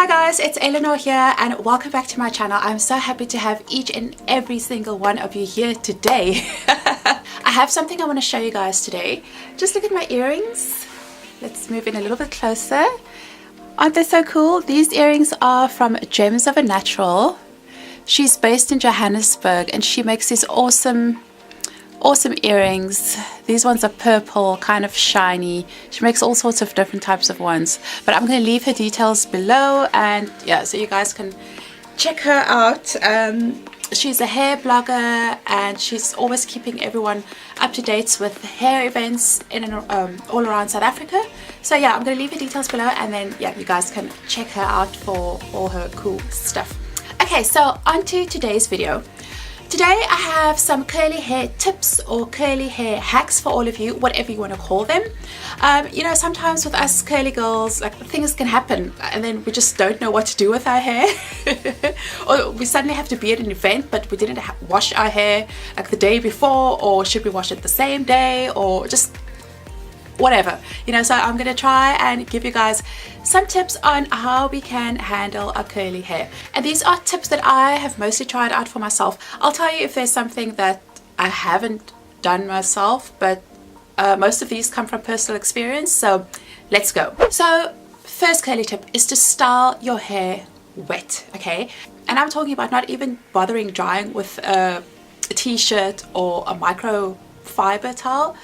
Hi guys, it's Eleanor here and welcome back to my channel. I'm so happy to have each and every single one of you here today. I have something I want to show you guys today. Just look at my earrings. Let's move in a little bit closer. Aren't they so cool? These earrings are from Gems of a Natural. She's based in Johannesburg and she makes these awesome earrings. These ones are purple, kind of shiny. She makes all sorts of different types of ones, but I'm going to leave her details below, and yeah, so you guys can check her out. She's a hair blogger and she's always keeping everyone up to date with hair events in and all around South Africa. So yeah, I'm going to leave her details below, and then yeah, you guys can check her out for all her cool stuff. Okay, so on to today's video. Today I have some curly hair tips or curly hair hacks for all of you, whatever you want to call them. You know, sometimes with us curly girls, like, things can happen and then we just don't know what to do with our hair. Or we suddenly have to be at an event but we didn't wash our hair like the day before, or should we wash it the same day, or just whatever, you know. So I'm going to try and give you guys some tips on how we can handle our curly hair, and these are tips that I have mostly tried out for myself. I'll tell you if there's something that I haven't done myself, but most of these come from personal experience, so let's go. So first curly tip is to style your hair wet, okay? And I'm talking about not even bothering drying with a t-shirt or a microfiber towel.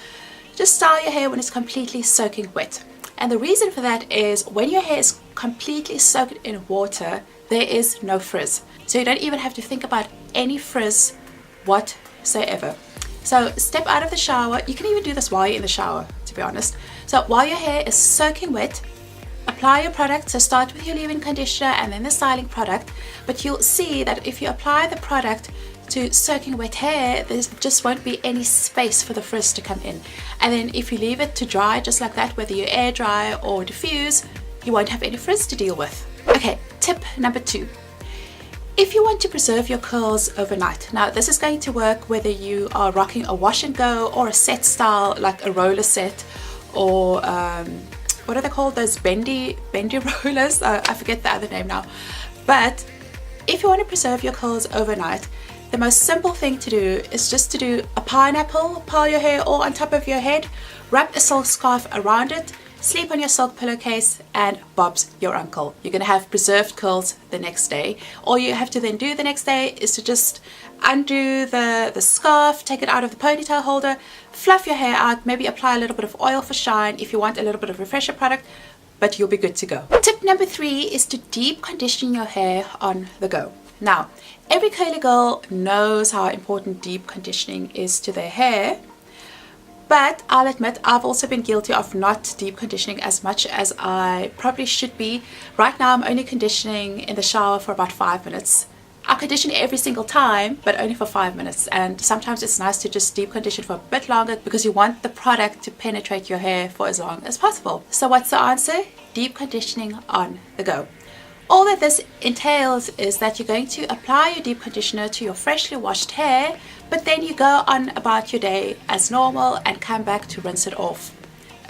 Just style your hair when it's completely soaking wet. And the reason for that is when your hair is completely soaked in water, there is no frizz. So you don't even have to think about any frizz whatsoever. So step out of the shower. You can even do this while you're in the shower, to be honest. So while your hair is soaking wet, apply your product. So start with your leave-in conditioner and then the styling product. But you'll see that if you apply the product to soaking wet hair, there just won't be any space for the frizz to come in. And then if you leave it to dry just like that, whether you air dry or diffuse, you won't have any frizz to deal with. Okay, tip number 2. If you want to preserve your curls overnight, now this is going to work whether you are rocking a wash and go or a set style like a roller set, or what are they called, those bendy rollers? I forget the other name now. But if you want to preserve your curls overnight, the most simple thing to do is just to do a pineapple, pile your hair all on top of your head, wrap a silk scarf around it, sleep on your silk pillowcase, and Bob's your uncle. You're going to have preserved curls the next day. All you have to then do the next day is to just undo the scarf, take it out of the ponytail holder, fluff your hair out, maybe apply a little bit of oil for shine if you want a little bit of refresher product, but you'll be good to go. Tip number 3 is to deep condition your hair on the go. Now, every curly girl knows how important deep conditioning is to their hair, but I'll admit I've also been guilty of not deep conditioning as much as I probably should be. Right now I'm only conditioning in the shower for about 5 minutes. I condition every single time, but only for 5 minutes, and sometimes it's nice to just deep condition for a bit longer because you want the product to penetrate your hair for as long as possible. So what's the answer? Deep conditioning on the go. All that this entails is that you're going to apply your deep conditioner to your freshly washed hair, but then you go on about your day as normal and come back to rinse it off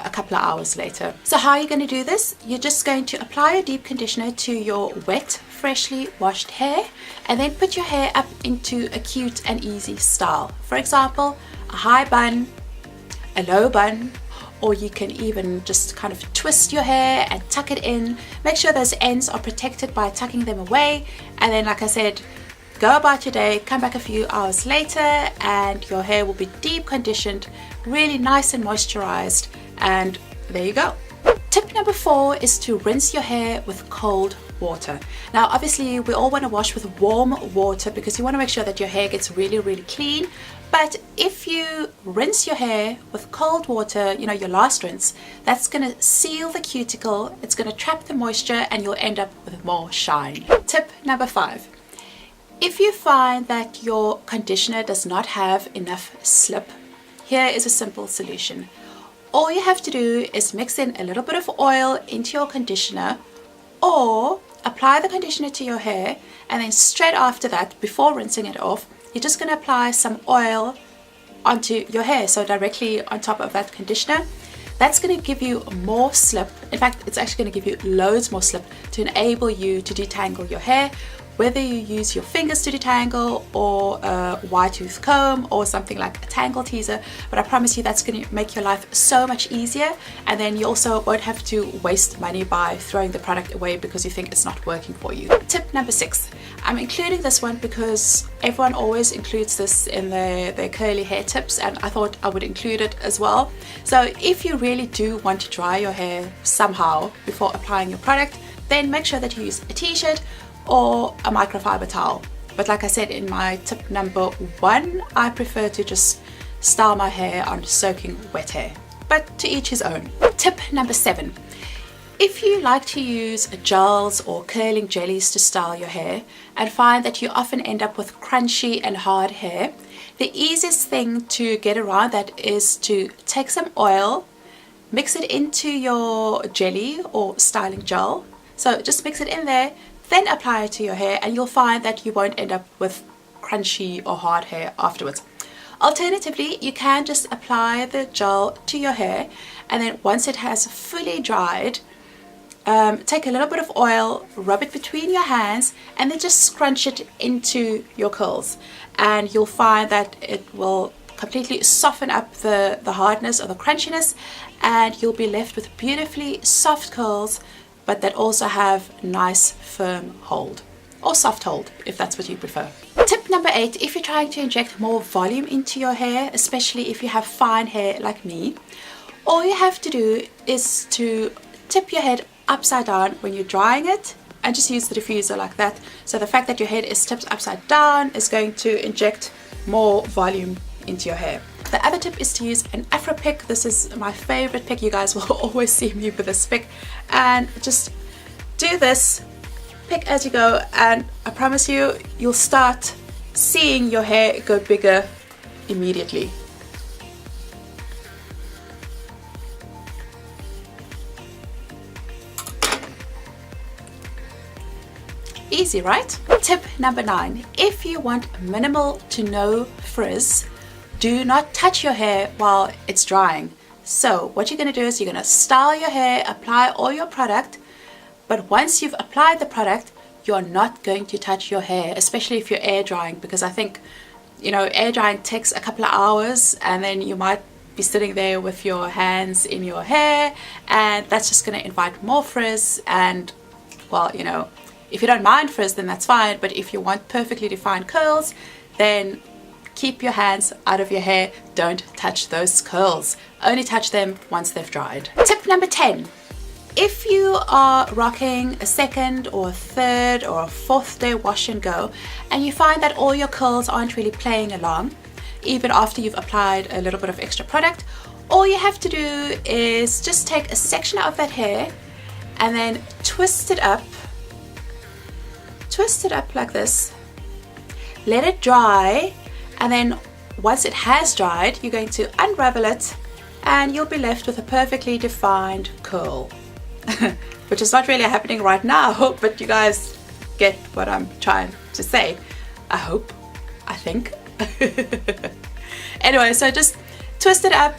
a couple of hours later. So how are you going to do this? You're just going to apply your deep conditioner to your wet, freshly washed hair, and then put your hair up into a cute and easy style. For example, a high bun, a low bun, or you can even just kind of twist your hair and tuck it in. Make sure those ends are protected by tucking them away, and then, like I said, go about your day, come back a few hours later and your hair will be deep conditioned, really nice and moisturized, and there you go. Tip number 4 is to rinse your hair with cold water. Now obviously we all want to wash with warm water because you want to make sure that your hair gets really clean. But if you rinse your hair with cold water, you know, your last rinse, that's going to seal the cuticle, it's going to trap the moisture, and you'll end up with more shine. Tip number 5. If you find that your conditioner does not have enough slip, here is a simple solution. All you have to do is mix in a little bit of oil into your conditioner, or apply the conditioner to your hair, and then straight after that, before rinsing it off, you're just going to apply some oil onto your hair, so directly on top of that conditioner. That's going to give you more slip. In fact, it's actually going to give you loads more slip to enable you to detangle your hair, whether you use your fingers to detangle or a wide tooth comb or something like a tangle teaser. But I promise you that's going to make your life so much easier, and then you also won't have to waste money by throwing the product away because you think it's not working for you. Tip number 6. I'm including this one because everyone always includes this in their curly hair tips, and I thought I would include it as well. So if you really do want to dry your hair somehow before applying your product, then make sure that you use a t-shirt or a microfiber towel. But like I said in my tip number 1, I prefer to just style my hair on soaking wet hair, but to each his own. Tip number 7. If you like to use gels or curling jellies to style your hair and find that you often end up with crunchy and hard hair, the easiest thing to get around that is to take some oil, mix it into your jelly or styling gel. So just mix it in there, then apply it to your hair, and you'll find that you won't end up with crunchy or hard hair afterwards. Alternatively, you can just apply the gel to your hair, and then once it has fully dried, take a little bit of oil, rub it between your hands, and then just scrunch it into your curls, and you'll find that it will completely soften up the hardness or the crunchiness, and you'll be left with beautifully soft curls, but that also have nice firm hold, or soft hold if that's what you prefer. Tip number 8, if you're trying to inject more volume into your hair, especially if you have fine hair like me, all you have to do is to tip your head upside down when you're drying it, and just use the diffuser like that. So the fact that your head is tipped upside down is going to inject more volume into your hair. The other tip is to use an Afro pick. This is my favorite pick. You guys will always see me with this pick, and just do this, pick as you go, and I promise you, you'll start seeing your hair go bigger immediately. Easy, right? Tip number 9, if you want minimal to no frizz, do not touch your hair while it's drying. So what you're going to do is you're going to style your hair, apply all your product, but once you've applied the product, you're not going to touch your hair, especially if you're air drying, because I think, you know, air drying takes a couple of hours, and then you might be sitting there with your hands in your hair, and that's just going to invite more frizz. And well, you know, if you don't mind frizz, then that's fine, but if you want perfectly defined curls, then keep your hands out of your hair. Don't touch those curls. Only touch them once they've dried. Tip number 10. If you are rocking a second or a third or a fourth day wash and go, and you find that all your curls aren't really playing along, even after you've applied a little bit of extra product, all you have to do is just take a section of that hair and then twist it up like this, let it dry, and then once it has dried, you're going to unravel it, and you'll be left with a perfectly defined curl. Which is not really happening right now, but you guys get what I'm trying to say. I hope, I think. Anyway, so just twist it up,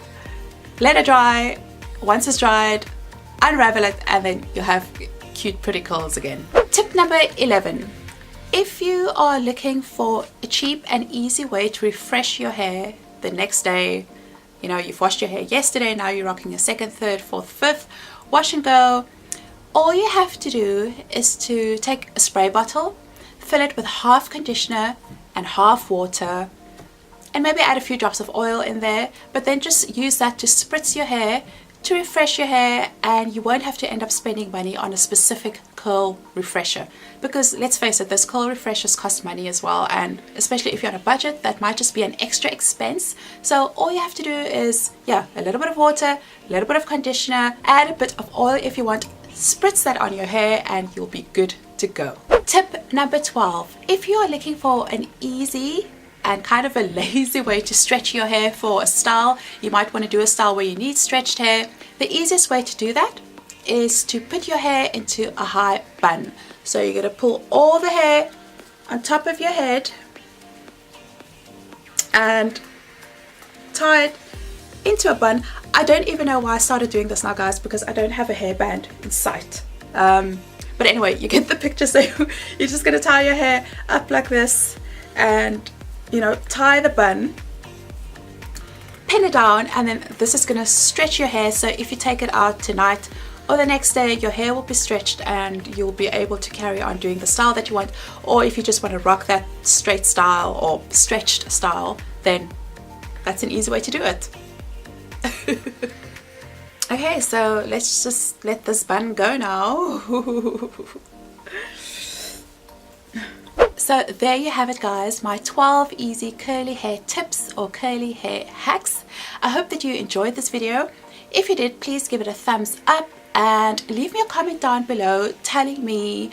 let it dry. Once it's dried, unravel it, and then you'll have cute pretty curls again. Tip number 11. If you are looking for a cheap and easy way to refresh your hair the next day, you know, you've washed your hair yesterday, now you're rocking a second, third, fourth, fifth wash and go, all you have to do is to take a spray bottle, fill it with half conditioner and half water, and maybe add a few drops of oil in there, but then just use that to spritz your hair to refresh your hair, and you won't have to end up spending money on a specific curl refresher, because let's face it, those curl refreshers cost money as well, and especially if you're on a budget, that might just be an extra expense. So all you have to do is, yeah, a little bit of water, a little bit of conditioner, add a bit of oil if you want, spritz that on your hair, and you'll be good to go. Tip number 12. If you are looking for an easy and kind of a lazy way to stretch your hair for a style, you might want to do a style where you need stretched hair, the easiest way to do that is to put your hair into a high bun. So you're going to pull all the hair on top of your head and tie it into a bun. I don't even know why I started doing this now, guys, because I don't have a hairband in sight. But anyway, you get the picture. So you're just going to tie your hair up like this and, you know, tie the bun, pin it down, and then this is going to stretch your hair. So if you take it out tonight or the next day, your hair will be stretched and you'll be able to carry on doing the style that you want. Or if you just want to rock that straight style or stretched style, then that's an easy way to do it. Okay, so let's just let this bun go now. So there you have it, guys, my 12 easy curly hair tips or curly hair hacks. I hope that you enjoyed this video. If you did, please give it a thumbs up and leave me a comment down below telling me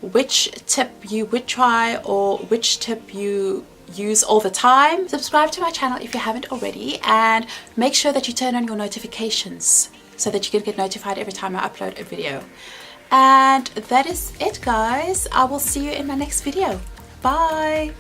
which tip you would try or which tip you use all the time. Subscribe to my channel if you haven't already, and make sure that you turn on your notifications so that you can get notified every time I upload a video. And that is it, guys. I will see you in my next video. Bye.